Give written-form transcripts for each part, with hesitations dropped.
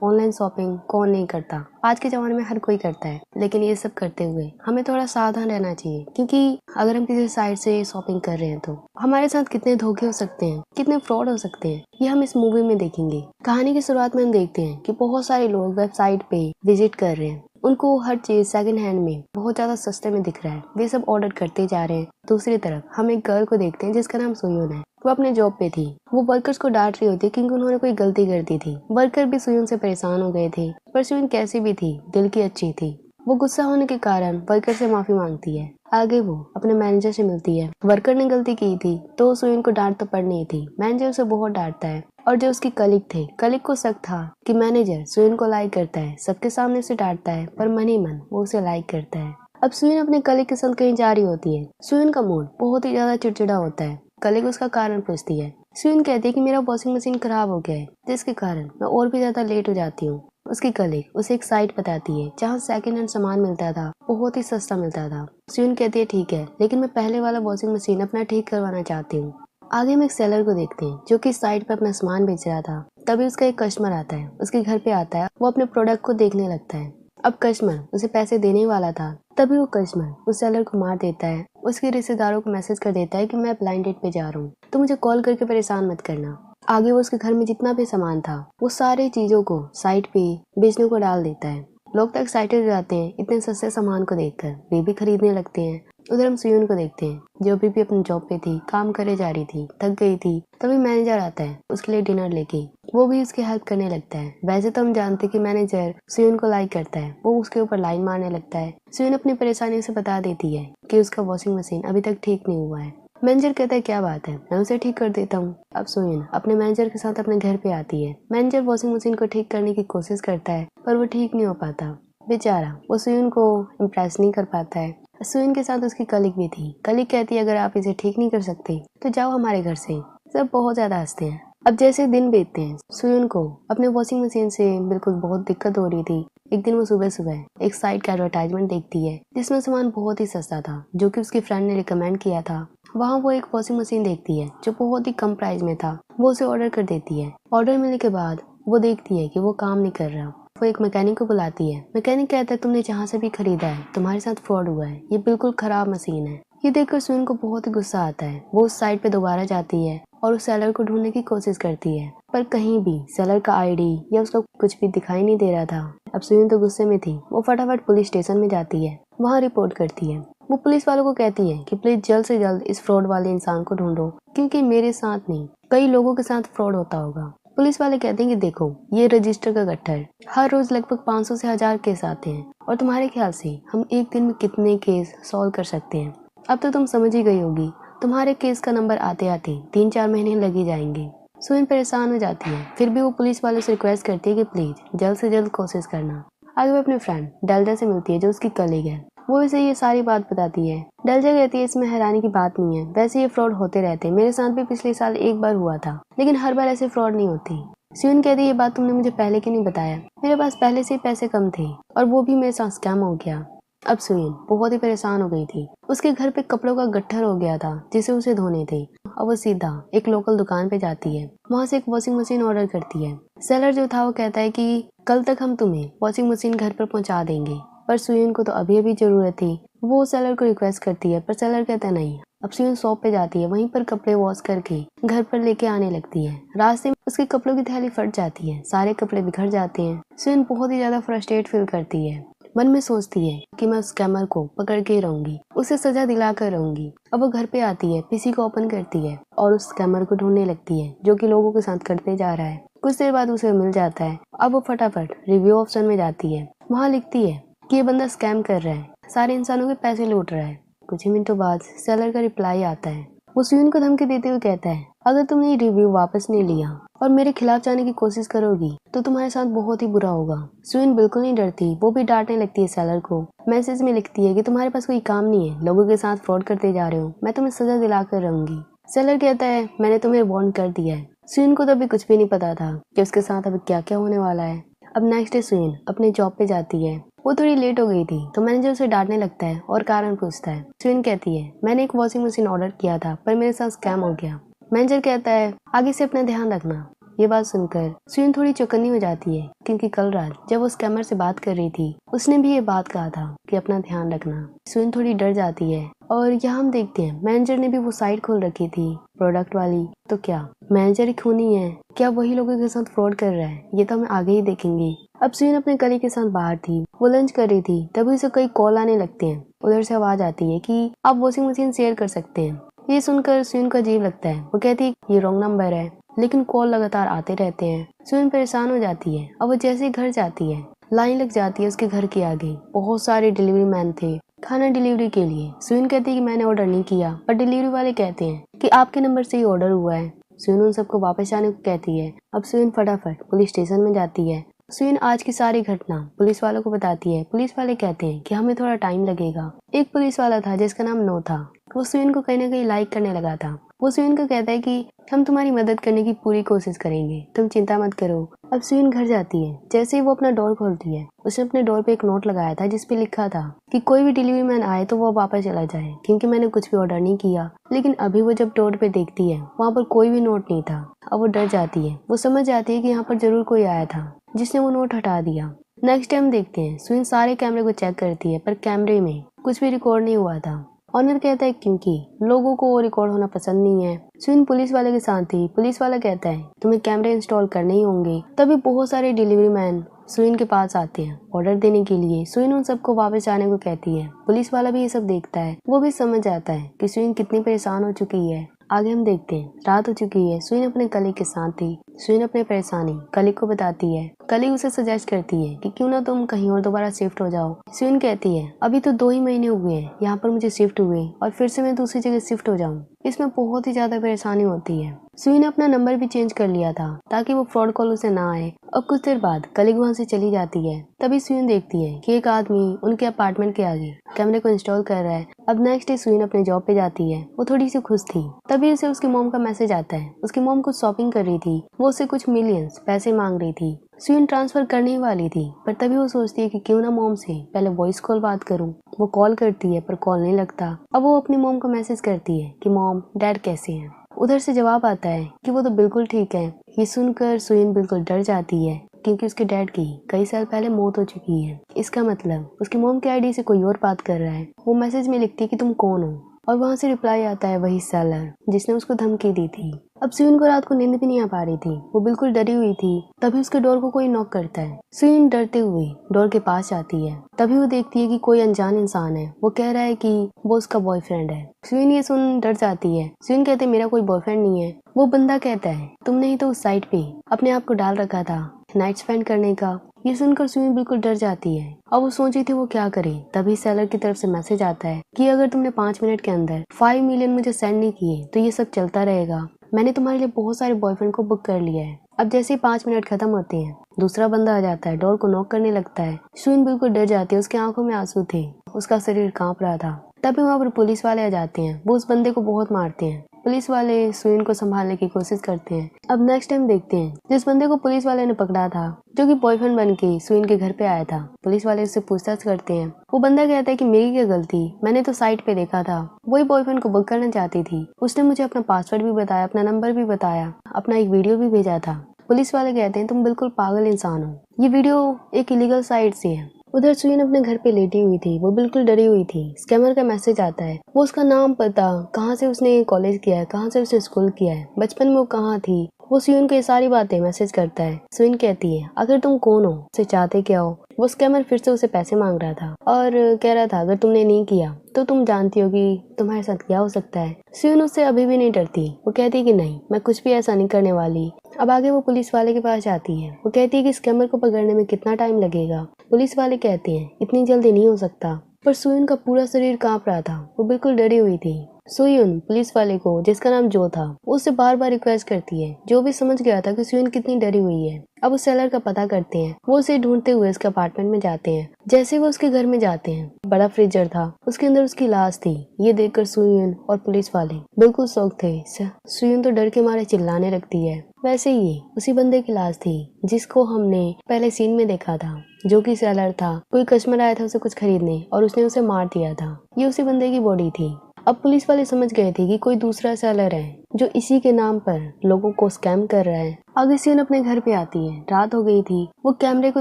Online shopping कौन नहीं करता। आज के ज़माने में हर कोई करता है, लेकिन ये सब करते हुए हमें थोड़ा सावधान रहना चाहिए, क्योंकि अगर हम किसी साइट से शॉपिंग कर रहे हैं तो हमारे साथ कितने धोखे हो सकते हैं, कितने फ्रॉड हो सकते हैं, ये हम इस मूवी में देखेंगे। कहानी की शुरुआत में हम देखते हैं कि बहुत सारे लोग वेबसाइट पे विजिट कर रहे हैं। उनको हर चीज सेकंड हैंड में बहुत ज्यादा सस्ते में दिख रहा है, वे सब ऑर्डर करते जा रहे हैं। दूसरी तरफ हम एक गर्ल को देखते हैं जिसका नाम सुयून है। वो अपने जॉब पे थी। वो वर्कर्स को डांट रही होती क्योंकि उन्होंने कोई गलती कर दी थी। वर्कर भी सुयून से परेशान हो गए थे, पर सुयून कैसी भी थी, दिल की अच्छी थी। वो गुस्सा होने के कारण वर्कर से माफी मांगती है। आगे वो अपने मैनेजर से मिलती है। वर्कर ने गलती की थी तो सुयून को डांट तो पड़नी ही थी। मैनेजर उसे बहुत डांटता है, और जो उसकी कलीग थे, कलीग को शक था कि मैनेजर सुयून को लाइक करता है। सबके सामने उसे डांटता है, पर मन ही मन वो उसे लाइक करता है। अब सुयून अपने कलीग के साथ कहीं जा रही होती है। सुयून का मूड बहुत ही ज्यादा चिड़चिड़ा होता है। कलीग उसका कारण पूछती है। सुयून कहती है कि मेरा वॉशिंग मशीन खराब हो गया है, जिसके कारण मैं और भी ज्यादा लेट हो जाती हूँ। उसकी कलीग उसे एक साइट बताती है जहाँ सेकंड हैंड सामान मिलता था, बहुत ही सस्ता मिलता था। सुयून कहती है ठीक है, लेकिन मैं पहले वाला वॉशिंग मशीन अपना ठीक करवाना चाहती हूँ। आगे हम एक सेलर को देखते हैं जो कि साइट पर अपना सामान बेच रहा था। तभी उसका एक कस्टमर आता है, उसके घर पे आता है। वो अपने प्रोडक्ट को देखने लगता है। अब कस्टमर उसे पैसे देने वाला था, तभी वो कस्टमर उस सेलर को मार देता है। उसके रिश्तेदारों को मैसेज कर देता है कि मैं ब्लाइंड डेट पे जा रहा हूँ, तो मुझे कॉल करके परेशान मत करना। आगे वो उसके घर में जितना भी सामान था वो सारी चीजों को साइट पे बेचने को डाल देता है। लोग तो एक्साइटेड हो जाते हैं इतने सस्ते सामान को देखकर, वे भी खरीदने लगते हैं। उधर हम सुयून को देखते हैं जो अभी भी अपनी जॉब पे थी, काम करे जा रही थी, थक गई थी। तभी मैनेजर आता है उसके लिए डिनर लेके। वो भी उसकी हेल्प करने लगता है। वैसे तो हम जानते कि मैनेजर सुयून को लाइक करता है, वो उसके ऊपर लाइन मारने लगता है। सुयून अपनी परेशानी से बता देती है कि उसका वॉशिंग मशीन अभी तक ठीक नहीं हुआ है। मैनेजर कहता है क्या बात है, मैं उसे ठीक कर देता हूँ। अब सुयून अपने मैनेजर के साथ अपने घर पे आती है। मैनेजर वॉशिंग मशीन को ठीक करने की कोशिश करता है, पर वो ठीक नहीं हो पाता। बेचारा वो सुयून को इम्प्रेस नहीं कर पाता है। सुयून के साथ उसकी कलीग भी थी। कलीग कहती है अगर आप इसे ठीक नहीं कर सकते तो जाओ हमारे घर से। सब बहुत ज्यादा हंसते हैं। अब जैसे दिन बीतते हैं, सुयून को अपने वॉशिंग मशीन से बिल्कुल बहुत दिक्कत हो रही थी। एक दिन वो सुबह सुबह एक साइट का एडवर्टाइजमेंट देखती है जिसमें सामान बहुत ही सस्ता था, जो कि उसकी फ्रेंड ने रिकमेंड किया था। वहाँ वो एक वॉशिंग मशीन देखती है जो बहुत ही कम प्राइस में था। वो उसे ऑर्डर कर देती है। ऑर्डर मिलने के बाद वो देखती है कि वो काम नहीं कर रहा। वो एक मैकेनिक को बुलाती है। मैकेनिक कहता है तुमने जहाँ से भी खरीदा है तुम्हारे साथ फ्रॉड हुआ है, ये बिल्कुल खराब मशीन है। ये देखकर सुयून को बहुत ही गुस्सा आता है। वो उस साइट पे दोबारा जाती है और उस सेलर को ढूंढने की कोशिश करती है, पर कहीं भी सेलर का आईडी या उसका कुछ भी दिखाई नहीं दे रहा था। अब सुयून तो गुस्से में थी। वो फटाफट पुलिस स्टेशन में जाती है, वहाँ रिपोर्ट करती है। वो पुलिस वालों को कहती है कि प्लीज जल्द से जल्द इस फ्रॉड वाले इंसान को ढूंढो, क्योंकि मेरे साथ नहीं कई लोगों के साथ फ्रॉड होता होगा। पुलिस वाले कहते हैं कि देखो ये रजिस्टर का गट्ठर है, हर रोज लगभग 500 से 1000 केस आते हैं, और तुम्हारे ख्याल से हम एक दिन में कितने केस सॉल्व कर सकते हैं। अब तो तुम समझ ही गई होगी, तुम्हारे केस का नंबर आते आते 3-4 महीने लग ही जाएंगे। सुयून परेशान हो जाती है, फिर भी वो पुलिस वालों से रिक्वेस्ट करती है कि प्लीज जल्द से जल्द कोशिश करना। आगे वो अपने फ्रेंड डेल्टा से मिलती है जो उसकी कलीग है। वो इसे ये सारी बात बताती है। डेल्टा कहती है इसमें हैरानी की बात नहीं है, वैसे ये फ्रॉड होते रहते हैं, मेरे साथ भी पिछले साल एक बार हुआ था, लेकिन हर बार ऐसे फ्रॉड नहीं होती। सुयून कहती है ये बात तुमने मुझे पहले क्यों नहीं बताया, मेरे पास पहले से ही पैसे कम थे और वो भी मेरे साथ स्कैम हो गया। अब सुयून बहुत ही परेशान हो गई थी। उसके घर पे कपड़ों का गट्ठर हो गया था जिसे उसे धोने थे। अब वो सीधा एक लोकल दुकान पे जाती है, वहाँ से एक वॉशिंग मशीन ऑर्डर करती है। सेलर जो था वो कहता है कि कल तक हम तुम्हें वॉशिंग मशीन घर पर पहुँचा देंगे, पर सुयून को तो अभी अभी जरूरत थी। वो सेलर को रिक्वेस्ट करती है, पर सेलर कहता है नहीं। अब सुयून शॉप पे जाती है, वहीं पर कपड़े वॉश करके घर पर लेके आने लगती है। रास्ते में उसके कपड़ों की थैली फट जाती है, सारे कपड़े बिखर जाते हैं। सुयून बहुत ही ज्यादा फ्रस्ट्रेट फील करती है। मन में सोचती है कि मैं उस स्कैमर को पकड़ के रहूंगी, उसे सजा दिला कर रहूंगी। अब वो घर पे आती है, पीसी को ओपन करती है और उस स्कैमर को ढूंढने लगती है जो कि लोगों के साथ करते जा रहा है। कुछ देर बाद उसे मिल जाता है। अब वो फटाफट रिव्यू ऑप्शन में जाती है, वहाँ लिखती है कि ये बंदा स्कैम कर रहा है, सारे इंसानों के पैसे लूट रहा है। कुछ ही मिनटों बाद सेलर का रिप्लाई आता है। वो सुयून को धमकी देते हुए कहता है अगर तुमने ये रिव्यू वापस नहीं लिया और मेरे खिलाफ जाने की कोशिश करोगी तो तुम्हारे साथ बहुत ही बुरा होगा। सुयून बिल्कुल नहीं डरती, वो भी डांटने लगती है सेलर को। मैसेज में लिखती है कि तुम्हारे पास कोई काम नहीं है, लोगों के साथ फ्रॉड करते जा रहे हो, मैं तुम्हें सजा दिला कर रहूंगी। सेलर कहता है मैंने तुम्हें वार्न कर दिया है। सुयून को तो अभी कुछ भी नहीं पता था कि उसके साथ अभी क्या क्या होने वाला है। अब नेक्स्ट डे सुयून अपने जॉब पे जाती है। वो थोड़ी लेट हो गई थी तो मैनेजर उसे डांटने लगता है और कारण पूछता है। सुयून कहती है मैंने एक वॉशिंग मशीन ऑर्डर किया था पर मेरे साथ स्कैम हो गया। मैनेजर कहता है आगे से अपना ध्यान रखना। ये बात सुनकर सुयन थोड़ी चौकन्नी हो जाती है, क्योंकि कल रात जब वो स्कैमर से बात कर रही थी उसने भी ये बात कहा था कि अपना ध्यान रखना। सुयन थोड़ी डर जाती है और यहाँ हम देखते हैं मैनेजर ने भी वो साइट खोल रखी थी प्रोडक्ट वाली। तो क्या मैनेजर ही खूनी है? क्या वही लोगों के साथ फ्रॉड कर रहा है? ये तो हम आगे ही देखेंगे। अब सुयन अपने कलीग के साथ बाहर थी, वो लंच कर रही थी, तभी उसे कई कॉल आने लगते हैं। उधर से आवाज आती है कि आप वॉशिंग मशीन शेयर कर सकते हैं। ये सुनकर सुयन को अजीब लगता है। वो कहती है ये रॉन्ग नंबर है, लेकिन कॉल लगातार आते रहते हैं। सुयन परेशान हो जाती है। अब वो जैसे ही घर जाती है लाइन लग जाती है उसके घर के आगे। बहुत सारे डिलीवरी मैन थे खाना डिलीवरी के लिए। सुयन कहती है कि मैंने ऑर्डर नहीं किया, पर डिलीवरी वाले कहते हैं कि आपके नंबर से ही ऑर्डर हुआ है। सुयन उन सबको वापस आने को कहती है। अब सुयन फटाफट पुलिस स्टेशन में जाती है। सुयन आज की सारी घटना पुलिस वालों को बताती है। पुलिस वाले कहते हैं कि हमें थोड़ा टाइम लगेगा। एक पुलिस वाला था जिसका नाम नो था, वो सुयन को कहीं ना कहीं लाइक करने लगा था। वो सुयन को कहता है कि हम तुम्हारी मदद करने की पूरी कोशिश करेंगे, तुम चिंता मत करो। अब सुयन घर जाती है। जैसे ही वो अपना डोर खोलती है उसने अपने डोर पे एक नोट लगाया था जिसपे लिखा था कि कोई भी डिलीवरी मैन आए तो वो वापस चला जाए, क्योंकि मैंने कुछ भी ऑर्डर नहीं किया। लेकिन अभी वो जब डोर पे देखती है वहाँ पर कोई भी नोट नहीं था। अब वो डर जाती है। वो समझ जाती है कि यहाँ पर जरूर कोई आया था जिसने वो नोट हटा दिया। नेक्स्ट टाइम देखते हैं सुयन सारे कैमरे को चेक करती है, पर कैमरे में कुछ भी रिकॉर्ड नहीं हुआ था। ऑनर कहता है क्योंकि लोगों को वो रिकॉर्ड होना पसंद नहीं है। सुयन पुलिस वाले के साथ थी। पुलिस वाला कहता है तुम्हें कैमरे इंस्टॉल करने ही होंगे। तभी बहुत सारे डिलीवरी मैन सुयन के पास आते हैं ऑर्डर देने के लिए। सुयन उन सबको वापस जाने को कहती है। पुलिस वाला भी ये सब देखता है। वो भी समझ जाता है कि सुयन कितनी परेशान हो चुकी है। आगे हम देखते हैं रात हो चुकी है। सुयन अपने कलीग के साथ थी। सुयन अपनी परेशानी कलीग को बताती है। कलीग उसे सजेस्ट करती है कि क्यों ना तुम कहीं और दोबारा शिफ्ट हो जाओ। सुयन कहती है अभी तो 2 ही महीने हुए हैं यहाँ पर मुझे शिफ्ट हुए और फिर से मैं दूसरी जगह शिफ्ट हो जाऊँ, इसमें बहुत ही ज्यादा परेशानी होती है। सुयन ने अपना नंबर भी चेंज कर लिया था ताकि वो फ्रॉड कॉल उसे ना आए। अब कुछ देर बाद कलीग वहाँ से चली जाती है। तभी सुयन देखती है कि एक आदमी उनके अपार्टमेंट के आगे कैमरे को इंस्टॉल कर रहा है। अब नेक्स्ट डे सुयन अपने जॉब पे जाती है। वो थोड़ी सी खुश थी। तभी उसे उसकी मॉम का मैसेज आता है। उसकी मॉम कुछ शॉपिंग कर रही थी। वो उससे कुछ मिलियंस पैसे मांग रही थी। सुयन ट्रांसफर करने ही वाली थी, पर तभी वो सोचती है कि क्यों ना मॉम से पहले वॉइस कॉल बात करूं। वो कॉल करती है पर कॉल नहीं लगता। अब वो अपनी मॉम को मैसेज करती है कि मॉम डैड कैसे हैं। उधर से जवाब आता है कि वो तो बिल्कुल ठीक है। ये सुनकर सुयन बिल्कुल डर जाती है, क्योंकि उसके डैड की कई साल पहले मौत हो चुकी है। इसका मतलब उसकी मॉम के आईडी से कोई और बात कर रहा है। वो मैसेज में लिखती है कि तुम कौन हो, और वहाँ से रिप्लाई आता है वही सेलर जिसने उसको धमकी दी थी। अब सुयन को रात को नींद भी नहीं आ पा रही थी। वो बिल्कुल डरी हुई थी। तभी उसके डोर को कोई नॉक करता है। सुयन डरते हुए डोर के पास जाती है। तभी वो देखती है कि कोई अनजान इंसान है। वो कह रहा है कि वो उसका बॉयफ्रेंड है। सुयन ये सुन डर जाती है। सुयन कहते मेरा कोई बॉयफ्रेंड नहीं है। वो बंदा कहता है तुमने ही तो उस साइट पे अपने आप को डाल रखा था नाइट स्पेंड करने का। ये सुनकर सुयन बिल्कुल डर जाती है। अब वो सोची थी वो क्या करे। तभी सेलर की तरफ से मैसेज आता है कि अगर तुमने 5 मिनट के अंदर 5 मिलियन मुझे सेंड नहीं किए तो ये सब चलता रहेगा। मैंने तुम्हारे लिए बहुत सारे बॉयफ्रेंड को बुक कर लिया है। अब जैसे ही 5 मिनट खत्म होते हैं दूसरा बंदा आ जाता है, डोर को नॉक करने लगता है। सुयन बिल्कुल डर जाती है। उसकी आंखों में आंसू थे, उसका शरीर कांप रहा था। तभी वहाँ पर पुलिस वाले आ जाते हैं। वो उस बंदे को बहुत मारते हैं। पुलिस वाले सुयन को संभालने की कोशिश करते हैं। अब नेक्स्ट टाइम देखते हैं जिस बंदे को पुलिस वाले ने पकड़ा था, जो कि बॉयफ्रेंड बन के सुयन के घर पे आया था। पुलिस वाले उससे पूछताछ करते हैं। वो बंदा कहता है कि मेरी क्या गलती, मैंने तो साइट पे देखा था, वही बॉयफ्रेंड को बुक करना चाहती थी। उसने मुझे अपना पासवर्ड भी बताया, अपना नंबर भी बताया, अपना एक वीडियो भी भेजा था। पुलिस वाले कहते हैं तुम बिल्कुल पागल इंसान हो, ये वीडियो एक इलीगल साइट से है। उधर सुयन अपने घर पे लेटी हुई थी। वो बिल्कुल डरी हुई थी। स्कैमर का मैसेज आता है। वो उसका नाम, पता, कहाँ से उसने कॉलेज किया है, कहाँ से उसने स्कूल किया है, बचपन में वो कहाँ थी, वो सुयन को ये सारी बातें मैसेज करता है। सुयन कहती है आखिर तुम कौन हो, उसे चाहते क्या हो। वो स्कैमर फिर से उसे पैसे मांग रहा था और कह रहा था अगर तुमने नहीं किया तो तुम जानती हो कि तुम्हारे साथ क्या हो सकता है। सुयन उससे अभी भी नहीं डरती। वो कहती है कि नहीं, मैं कुछ भी ऐसा नहीं करने वाली। अब आगे वो पुलिस वाले के पास जाती है। वो कहती है कि स्कैमर को पकड़ने में कितना टाइम लगेगा। पुलिस वाले कहते हैं इतनी जल्दी नहीं हो सकता। पर सुयन का पूरा शरीर कांप रहा था। वो बिल्कुल डरी हुई थी। सुयन पुलिस वाले को, जिसका नाम जो था, वो उससे बार बार रिक्वेस्ट करती है। जो भी समझ गया था कि सुयन कितनी डरी हुई है। अब उस सेलर का पता करते हैं। वो उसे ढूंढते हुए उसके अपार्टमेंट में जाते हैं। जैसे वो उसके घर में जाते हैं, बड़ा फ्रीजर था, उसके अंदर उसकी लाश थी। ये देखकर सुयन और पुलिस वाले बिल्कुल शॉक थे। सुयन तो डर के मारे चिल्लाने लगती है। वैसे ही उसी बंदे की लाश थी जिसको हमने पहले सीन में देखा था, जो कि सेलर था। कोई कस्टमर आया था उसे कुछ खरीदने और उसने उसे मार दिया था। ये उसी बंदे की बॉडी थी। अब पुलिस वाले समझ गए थे कि कोई दूसरा सेलर है जो इसी के नाम पर लोगों को स्कैम कर रहा है। आगे सुयन अपने घर पे आती है। रात हो गई थी। वो कैमरे को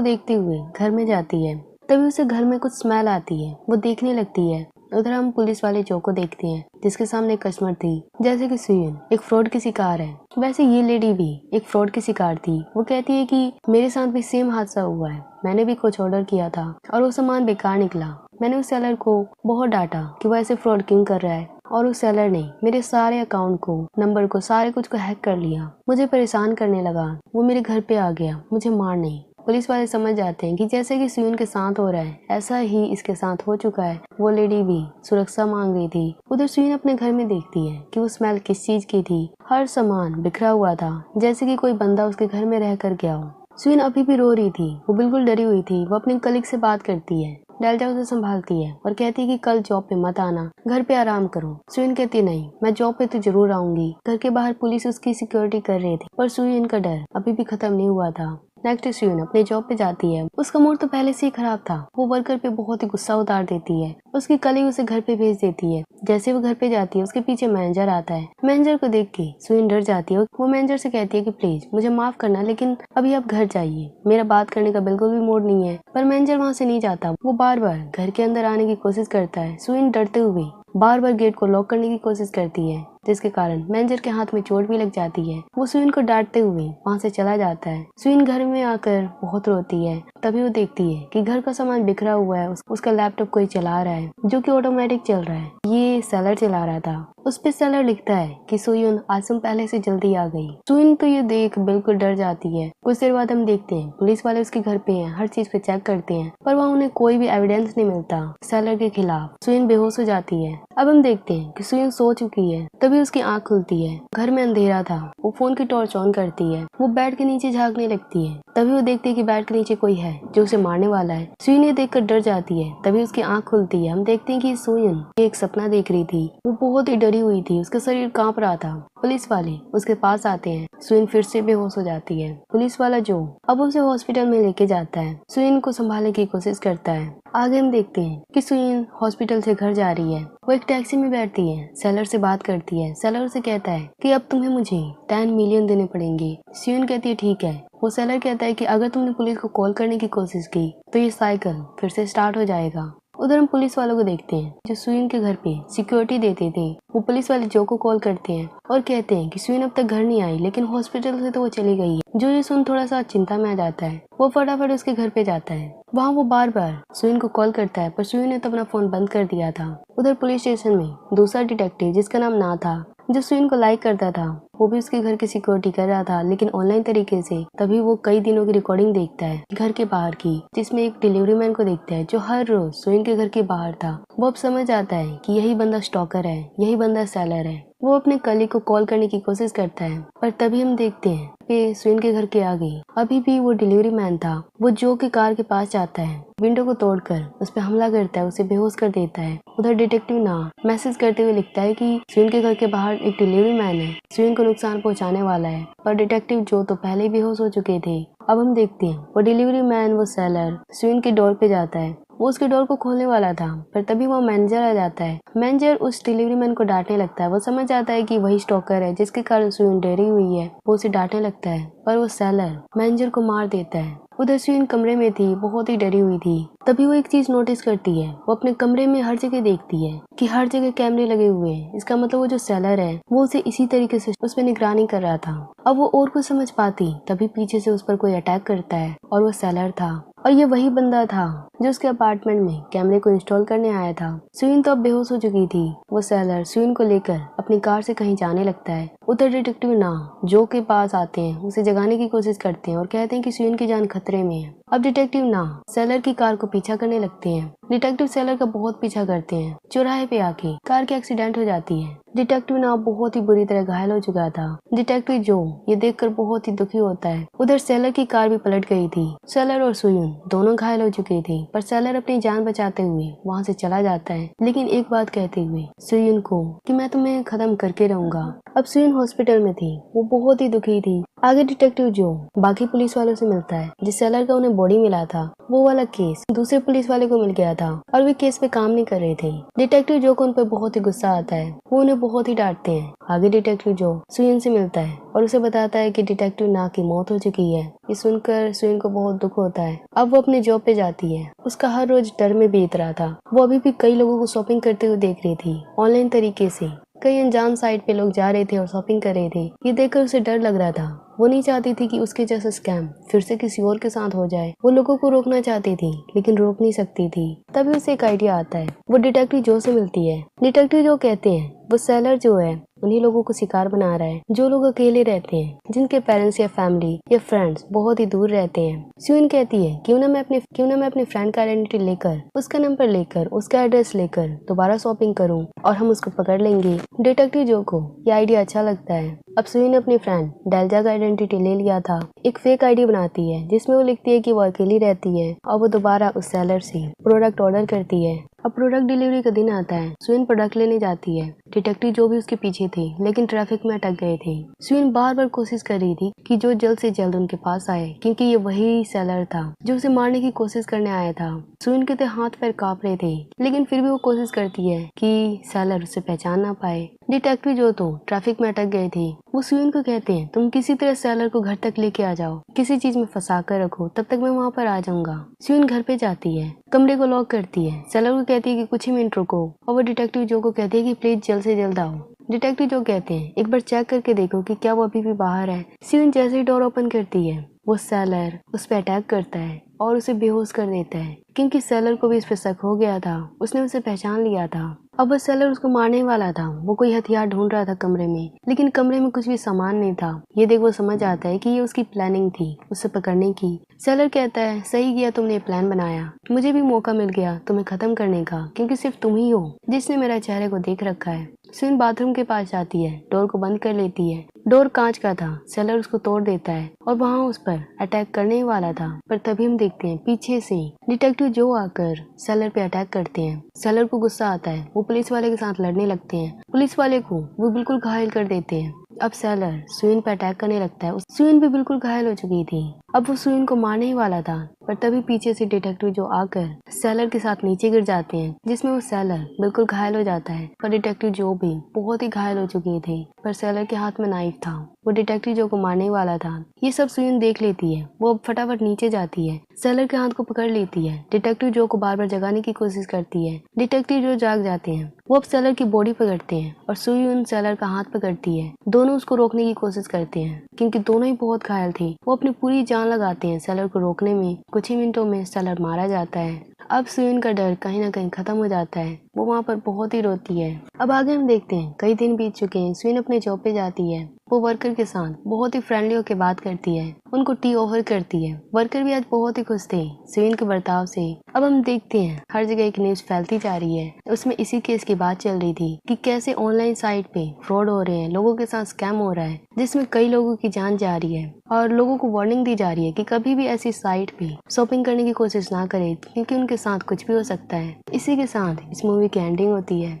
देखते हुए घर में जाती है। तभी उसे घर में कुछ स्मेल आती है। वो देखने लगती है। उधर हम पुलिस वाले जो को देखते हैं जिसके सामने एक कस्टमर थी। जैसे कि सुयन एक फ्रॉड की शिकार है, वैसे ये लेडी भी एक फ्रॉड की शिकार थी। वो कहती है कि मेरे साथ भी सेम हादसा हुआ है। मैंने भी कुछ ऑर्डर किया था और वो सामान बेकार निकला। मैंने उस सेलर को बहुत डांटा कि वो ऐसे फ्रॉड क्यों कर रहा है, और उस सेलर ने मेरे सारे अकाउंट को, नंबर को, सारे कुछ को हैक कर लिया। मुझे परेशान करने लगा। वो मेरे घर पे आ गया मुझे मारने। पुलिस वाले समझ जाते हैं कि जैसे कि सुयन के साथ हो रहा है ऐसा ही इसके साथ हो चुका है। वो लेडी भी सुरक्षा मांग रही थी। उधर सुयन अपने घर में देखती है कि वो स्मेल किस चीज की थी। हर सामान बिखरा हुआ था, जैसे कि कोई बंदा उसके घर में रह कर गया हो। सुयन अभी भी रो रही थी। वो बिल्कुल डरी हुई थी। वो अपनी कलीग से बात करती है। डेल्टा उसे संभालती है और कहती है कि कल जॉब पे मत आना, घर पे आराम करो। सुयन कहती नहीं, मैं जॉब पे तो जरूर आऊंगी। घर के बाहर पुलिस उसकी सिक्योरिटी कर रही थी, पर सुयन का डर अभी भी खत्म नहीं हुआ था। नेक्स्ट सुयन अपने जॉब पे जाती है। उसका मूड तो पहले से ही खराब था। वो वर्कर पे बहुत ही गुस्सा उतार देती है। उसकी कलीग उसे घर पे भेज देती है। जैसे वो घर पे जाती है उसके पीछे मैनेजर आता है। मैनेजर को देख के सुयन डर जाती है। वो मैनेजर से कहती है कि प्लीज मुझे माफ करना, लेकिन अभी आप घर जाइए, मेरा बात करने का बिल्कुल भी मूड नहीं है। पर मैनेजर वहाँ से नहीं जाता। वो बार बार घर के अंदर आने की कोशिश करता है। सुयन डरते हुए बार बार गेट को लॉक करने की कोशिश करती है, जिसके कारण मैनेजर के हाथ में चोट भी लग जाती है। वो सुयन को डांटते हुए वहाँ से चला जाता है। सुयन घर में आकर बहुत रोती है। तभी वो देखती है कि घर का सामान बिखरा हुआ है। उसका लैपटॉप कोई चला रहा है जो कि ऑटोमेटिक चल रहा है। ये सेलर चला रहा था। उस पे सेलर लिखता है कि सुयन आज तुम पहले से जल्दी आ गई। सुयन तो ये देख बिल्कुल डर जाती है। कुछ देर बाद हम देखते हैं पुलिस वाले उसके घर पे हैं, हर चीज पे चेक करते हैं, पर वहाँ उन्हें कोई भी एविडेंस नहीं मिलता सेलर के खिलाफ। सुयन बेहोश हो जाती है। अब हम देखते हैं कि सुयन सो चुकी है। तभी उसकी आंख खुलती है। घर में अंधेरा था। वो फोन की टॉर्च ऑन करती है। वो बेड के नीचे झांकने लगती है। तभी वो देखती है कि बेड के नीचे कोई है जो उसे मारने वाला है। सुयन ये देखकर डर जाती है। तभी उसकी आंख खुलती है। हम देखते हैं कि सुयन एक सपना देख रही थी। वो बहुत ही डरी हुई थी। उसका शरीर कांप रहा था। पुलिस वाले उसके पास आते हैं। सुयन फिर से बेहोश हो जाती है। पुलिस वाला जो अब उसे हॉस्पिटल में लेके जाता है। सुयन को संभालने की कोशिश करता है। आगे हम देखते हैं कि सुयन हॉस्पिटल से घर जा रही है। वो एक टैक्सी में बैठती है। सेलर से बात करती है। सेलर उसे कहता है कि अब तुम्हें मुझे 10 मिलियन देने पड़ेंगे। सुयन कहती है ठीक है। वो सेलर कहता है कि अगर तुमने पुलिस को कॉल करने की कोशिश की तो ये साइकिल फिर से स्टार्ट हो जाएगा। उधर हम पुलिस वालों को देखते हैं जो सुयन के घर पे सिक्योरिटी देते थे। वो पुलिस वाले जो को कॉल करते हैं और कहते हैं कि सुयन अब तक घर नहीं आई, लेकिन हॉस्पिटल से तो वो चली गई है। जो ये सुन थोड़ा सा चिंता में आ जाता है। वो फटाफट उसके घर पे जाता है। वहाँ वो बार बार सुयन को कॉल करता है, पर सुयन ने तो अपना फोन बंद कर दिया था। उधर पुलिस स्टेशन में दूसरा डिटेक्टिव जिसका नाम ना था, जो सुयन को लाइक करता था, वो भी उसके घर की सिक्योरिटी कर रहा था, लेकिन ऑनलाइन तरीके से। तभी वो कई दिनों की रिकॉर्डिंग देखता है घर के बाहर की, जिसमें एक डिलीवरी मैन को देखता है जो हर रोज सुयन के घर के बाहर था। वो अब समझ आता है कि यही बंदा स्टॉकर है, यही बंदा सेलर है। वो अपने कलीग को कॉल करने की कोशिश करता है, पर तभी हम देखते हैं कि सुयन के घर के आगे अभी भी वो डिलीवरी मैन था। वो जो के कार के पास जाता है, विंडो को तोड़कर उस पर हमला करता है, उसे बेहोश कर देता है। उधर डिटेक्टिव ना मैसेज करते हुए लिखता है कि सुयन के घर के बाहर एक डिलीवरी मैन है, सुयन को नुकसान पहुंचाने वाला है। पर डिटेक्टिव जो तो पहले ही बेहोश हो चुके थे। अब हम देखते हैं वो डिलीवरी मैन, वो सेलर सुयन के डोर पे जाता है। वो उसके डोर को खोलने वाला था, पर तभी वो मैनेजर आ जाता है। मैनेजर उस डिलीवरी मैन को डांटने लगता है। वो समझ आता है कि वही स्टॉकर है जिसके कारण सुयन डरी हुई है। वो उसे डांटने लगता है, पर वो सेलर मैनेजर को मार देता है। उधर सुयन कमरे में थी, बहुत ही डरी हुई थी। तभी वो एक चीज नोटिस करती है। वो अपने कमरे में हर जगह देखती है कि हर जगह कैमरे लगे हुए हैं। इसका मतलब वो जो सेलर है वो उसे इसी तरीके से उस पर निगरानी कर रहा था। अब वो और कुछ समझ पाती तभी पीछे से उस पर कोई अटैक करता है, और वो सेलर था। और ये वही बंदा था जो उसके अपार्टमेंट में कैमरे को इंस्टॉल करने आया था। सुयन तो अब बेहोश हो चुकी थी। वो सेलर सुयन को लेकर अपनी कार से कहीं जाने लगता है। उधर डिटेक्टिव ना जो के पास आते हैं, उसे जगाने की कोशिश करते हैं और कहते हैं कि सुयन की जान खतरे में है। अब डिटेक्टिव ना सेलर की कार को पीछा करने लगते हैं। डिटेक्टिव सेलर का बहुत पीछा करते हैं। चौराहे पे आके कार की एक्सीडेंट हो जाती है। डिटेक्टिव ना बहुत ही बुरी तरह घायल हो चुका था। डिटेक्टिव जो ये देखकर बहुत ही दुखी होता है। उधर सेलर की कार भी पलट गई थी। सेलर और सुयन दोनों घायल हो चुके थे, पर सेलर अपनी जान बचाते हुए वहाँ से चला जाता है, लेकिन एक बात कहते हुए सुयन को कि मैं तुम्हें खत्म करके रहूंगा। अब सुयन हॉस्पिटल में थी। वो बहुत ही दुखी थी। आगे डिटेक्टिव जो बाकी पुलिस वालों से मिलता है। जिस सेलर का उन्हें बॉडी मिला था वो वाला केस दूसरे पुलिस वाले को मिल गया था और वे केस पे काम नहीं कर रहे थे। डिटेक्टिव जो को उन पर बहुत ही गुस्सा आता है, वो उन्हें बहुत ही डांटते हैं। आगे डिटेक्टिव जो सुयन से मिलता है और उसे बताता है कि डिटेक्टिव ना की मौत हो चुकी है। ये सुनकर सुयन को बहुत दुख होता है। अब वो अपने जॉब पे जाती है। उसका हर रोज डर में बीत रहा था। वो अभी भी कई लोगों को शॉपिंग करते हुए देख रही थी ऑनलाइन तरीके से। कई अनजान साइट पे लोग जा रहे थे और शॉपिंग कर रहे थे। ये देखकर उसे डर लग रहा था। वो नहीं चाहती थी कि उसके जैसा स्कैम फिर से किसी और के साथ हो जाए। वो लोगों को रोकना चाहती थी लेकिन रोक नहीं सकती थी। तभी उसे एक आइडिया आता है। वो डिटेक्टिव जो से मिलती है। डिटेक्टिव जो कहते हैं वो सेलर जो है उन्हीं लोगों को शिकार बना रहा है जो लोग अकेले रहते हैं, जिनके पेरेंट्स या फैमिली या फ्रेंड्स बहुत ही दूर रहते हैं। सुइन कहती है क्यों ना मैं अपने फ्रेंड का आइडेंटिटी लेकर, उसका नंबर लेकर, उसका एड्रेस लेकर दोबारा शॉपिंग करूं और हम उसको पकड़ लेंगे। डिटेक्टिव जो को ये आइडिया अच्छा लगता है। अब सुइन ने अपने फ्रेंड डेल्जा का आइडेंटिटी ले लिया था। एक फेक आईडी बनाती है जिसमें वो लिखती है कि वो अकेली रहती है और वो दोबारा उस सेलर से प्रोडक्ट ऑर्डर करती है। अब प्रोडक्ट डिलीवरी का दिन आता है। सुइन प्रोडक्ट लेने जाती है। डिटेक्टिव जो भी उसके पीछे थे लेकिन ट्रैफिक में अटक गए थे। सुइन बार बार कोशिश कर रही थी कि जो जल्द से जल्द उनके पास आए, क्योंकि ये वही सेलर था जो उसे मारने की कोशिश करने आया था। सुइन के हाथ पैर कांप रहे थे लेकिन फिर भी वो कोशिश करती है कि सेलर उसे पहचान ना पाए। डिटेक्टिव जो तो ट्रैफिक में अटक गए थे। वो सुइन को कहते हैं तुम किसी तरह सेलर को घर तक लेके आ जाओ, किसी चीज में फंसा कर रखो, तब तक मैं वहाँ पर आ जाऊंगा। सुइन घर पे जाती है, कमरे को लॉक करती है, सेलर को कहती है कि कुछ ही मिनट रुको और वो डिटेक्टिव जो को कहती है कि प्लीज जल्द से जल्द आओ। डिटेक्टिव जो कहते हैं एक बार चेक करके देखो कि क्या वो अभी भी बाहर है। सुइन जैसे ही डोर ओपन करती है वो सेलर उस पर अटैक करता है और उसे बेहोश कर देता है, क्योंकि सेलर को भी इस पर शक हो गया था। उसने उसे पहचान लिया था। अब वो सेलर उसको मारने वाला था। वो कोई हथियार ढूंढ रहा था कमरे में, लेकिन कमरे में कुछ भी सामान नहीं था। ये देख वो समझ आता है कि ये उसकी प्लानिंग थी उसे पकड़ने की। सेलर कहता है सही किया तुमने प्लान बनाया, मुझे भी मौका मिल गया तुम्हें खत्म करने का, क्योंकि सिर्फ तुम ही हो जिसने मेरा चेहरे को देख रखा है। सुइन बाथरूम के पास जाती है, डोर को बंद कर लेती है। डोर कांच का था। सेलर उसको तोड़ देता है और वहाँ उस पर अटैक करने वाला था, पर तभी हम देखते हैं पीछे से डिटेक्टिव जो आकर सेलर पे अटैक करते हैं। सेलर को गुस्सा आता है। वो पुलिस वाले के साथ लड़ने लगते हैं। पुलिस वाले को वो बिल्कुल घायल कर देते हैं। अब सेलर सुइन पे अटैक करने लगता है। सुइन भी बिल्कुल घायल हो चुकी थी। अब वो सुइन को मारने ही वाला था, पर तभी पीछे से डिटेक्टिव जो आकर सेलर के साथ नीचे गिर जाते हैं, जिसमें वो सेलर बिल्कुल घायल हो जाता है। पर डिटेक्टिव जो भी बहुत ही घायल हो चुके थे, पर सेलर के हाथ में नाइफ था। वो डिटेक्टिव जो को मारने वाला था। ये सब सुइन देख लेती है। वो अब फटाफट नीचे जाती है, सेलर के हाथ को पकड़ लेती है। डिटेक्टिव जो को बार बार जगाने की कोशिश करती है। डिटेक्टिव जो जाग जाते हैं। वो अब सेलर की बॉडी पकड़ते हैं और सुइन सेलर का हाथ पकड़ती है। दोनों उसको रोकने की कोशिश करते हैं, क्योंकि दोनों ही बहुत घायल थे। वो अपनी पूरी जान लगाते हैं सेलर को रोकने में। कुछ ही मिनटों में सेलर मारा जाता है। अब सुइन का डर कहीं ना कहीं खत्म हो जाता है। वो वहाँ पर बहुत ही रोती है। अब आगे हम देखते हैं कई दिन बीत चुके हैं। सुइन अपने जॉब पे जाती है। वो वर्कर के साथ बहुत ही फ्रेंडली होकर बात करती है, उनको टी ऑफर करती है। वर्कर भी आज बहुत ही खुश थे सुइन के बर्ताव से। अब हम देखते हैं हर जगह एक न्यूज फैलती जा रही है। उसमें इसी केस की बात चल रही थी कि कैसे ऑनलाइन साइट पे फ्रॉड हो रहे हैं, लोगों के साथ स्कैम हो रहा है, जिसमें कई लोगों की जान जा रही है और लोगों को वार्निंग दी जा रही है कि कभी भी ऐसी साइट पे शॉपिंग करने की कोशिश ना करें, क्योंकि उनके साथ कुछ भी हो सकता है। इसी के साथ इस मूवी की एंडिंग होती है।